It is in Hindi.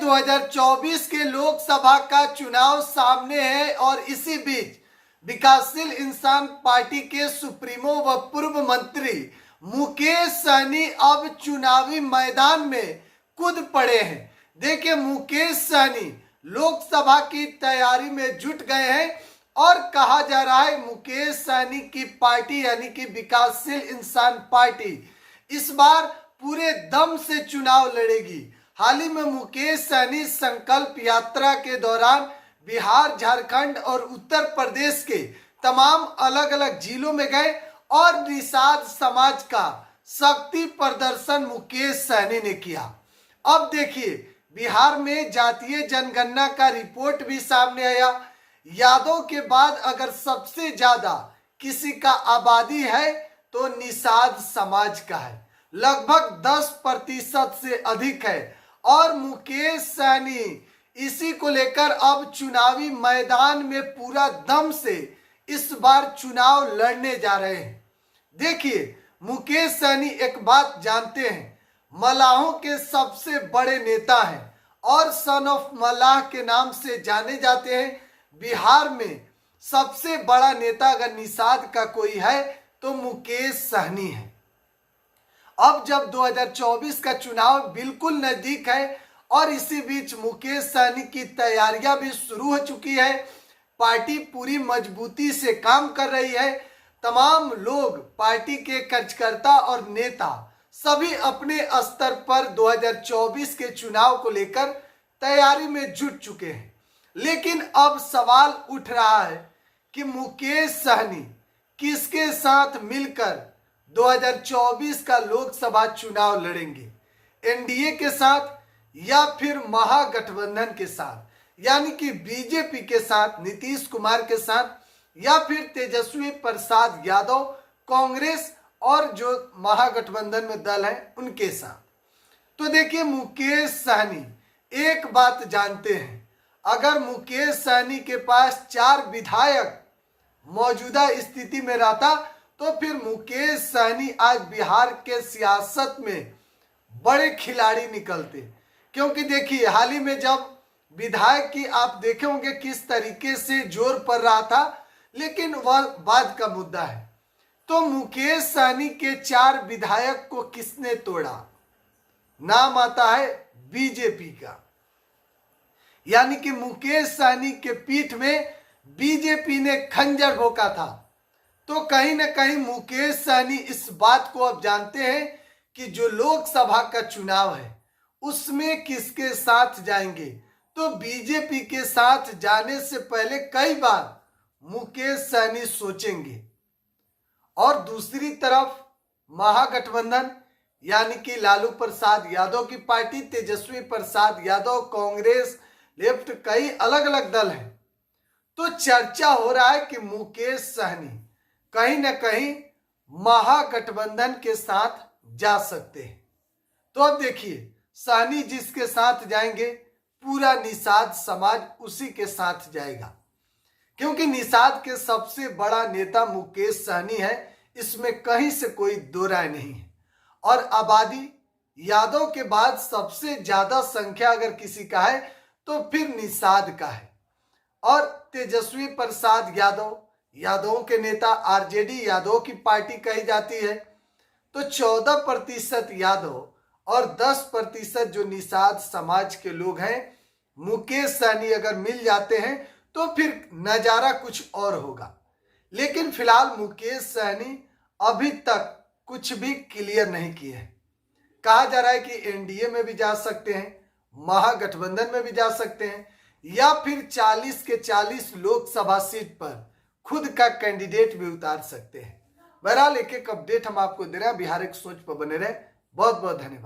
2024 के लोकसभा का चुनाव सामने है और इसी बीच विकासशील इंसान पार्टी के सुप्रीमो व पूर्व मंत्री मुकेश सहनी अब चुनावी मैदान में कूद पड़े हैं। देखिए, मुकेश सहनी लोकसभा की तैयारी में जुट गए हैं और कहा जा रहा है मुकेश सहनी की पार्टी यानी कि विकासशील इंसान पार्टी इस बार पूरे दम से चुनाव लड़ेगी। हाल ही में मुकेश सहनी संकल्प यात्रा के दौरान बिहार, झारखंड और उत्तर प्रदेश के तमाम अलग अलग जिलों में गए और निषाद समाज का शक्ति प्रदर्शन मुकेश सहनी ने किया। अब देखिए, बिहार में जातीय जनगणना का रिपोर्ट भी सामने आया। यादव के बाद अगर सबसे ज्यादा किसी का आबादी है तो निषाद समाज का है, लगभग 10% से अधिक है। और मुकेश सहनी इसी को लेकर अब चुनावी मैदान में पूरा दम से इस बार चुनाव लड़ने जा रहे हैं। देखिए, मुकेश सहनी एक बात जानते हैं, मलाहों के सबसे बड़े नेता हैं और सन ऑफ मलाह के नाम से जाने जाते हैं। बिहार में सबसे बड़ा नेता अगर निषाद का कोई है तो मुकेश सहनी है। अब जब 2024 का चुनाव बिल्कुल नजदीक है और इसी बीच मुकेश सहनी की तैयारियां भी शुरू हो चुकी है, पार्टी पूरी मजबूती से काम कर रही है। तमाम लोग, पार्टी के कार्यकर्ता और नेता सभी अपने स्तर पर 2024 के चुनाव को लेकर तैयारी में जुट चुके हैं। लेकिन अब सवाल उठ रहा है कि मुकेश सहनी किसके साथ मिलकर 2024 का लोकसभा चुनाव लड़ेंगे, एनडीए के साथ या फिर महागठबंधन के साथ, यानी कि बीजेपी के साथ, नीतीश कुमार के साथ, या फिर तेजस्वी प्रसाद यादव, कांग्रेस और जो महागठबंधन में दल है उनके साथ। तो देखिए, मुकेश सहनी एक बात जानते हैं, अगर मुकेश सहनी के पास 4 विधायक मौजूदा स्थिति में रहता तो फिर मुकेश सहनी आज बिहार के सियासत में बड़े खिलाड़ी निकलते। क्योंकि देखिए, हाल ही में जब विधायक की आप देखे होंगे किस तरीके से जोर पड़ रहा था, लेकिन वह बाद का मुद्दा है। तो मुकेश सहनी के 4 विधायक को किसने तोड़ा? नाम आता है बीजेपी का, यानी कि मुकेश सहनी के पीठ में बीजेपी ने खंजर भोंका था। तो कहीं ना कहीं मुकेश सहनी इस बात को अब जानते हैं कि जो लोकसभा का चुनाव है उसमें किसके साथ जाएंगे। तो बीजेपी के साथ जाने से पहले कई बार मुकेश सहनी सोचेंगे। और दूसरी तरफ महागठबंधन यानी कि लालू प्रसाद यादव की पार्टी, तेजस्वी प्रसाद यादव, कांग्रेस, लेफ्ट, कई अलग अलग दल हैं। तो चर्चा हो रहा है कि मुकेश सहनी कहीं ना कहीं महागठबंधन के साथ जा सकते हैं। तो अब देखिए, सहनी जिसके साथ जाएंगे पूरा निषाद समाज उसी के साथ जाएगा, क्योंकि निषाद के सबसे बड़ा नेता मुकेश सहनी है, इसमें कहीं से कोई दो राय नहीं है। और आबादी यादव के बाद सबसे ज्यादा संख्या अगर किसी का है तो फिर निषाद का है। और तेजस्वी प्रसाद यादव, यादवों के नेता, आरजेडी यादव की पार्टी कही जाती है। तो 14% यादव और 10% जो निषाद समाज के लोग हैं, मुकेश सहनी अगर मिल जाते हैं तो फिर नजारा कुछ और होगा। लेकिन फिलहाल मुकेश सहनी अभी तक कुछ भी क्लियर नहीं किए हैं। कहा जा रहा है कि एनडीए में भी जा सकते हैं, महागठबंधन में भी जा सकते हैं, या फिर 40 के 40 लोकसभा सीट पर खुद का कैंडिडेट भी उतार सकते हैं। बहरहाल एक एक अपडेट हम आपको दे रहे हैं। बिहार एक सोच पर बने रहे। बहुत बहुत धन्यवाद।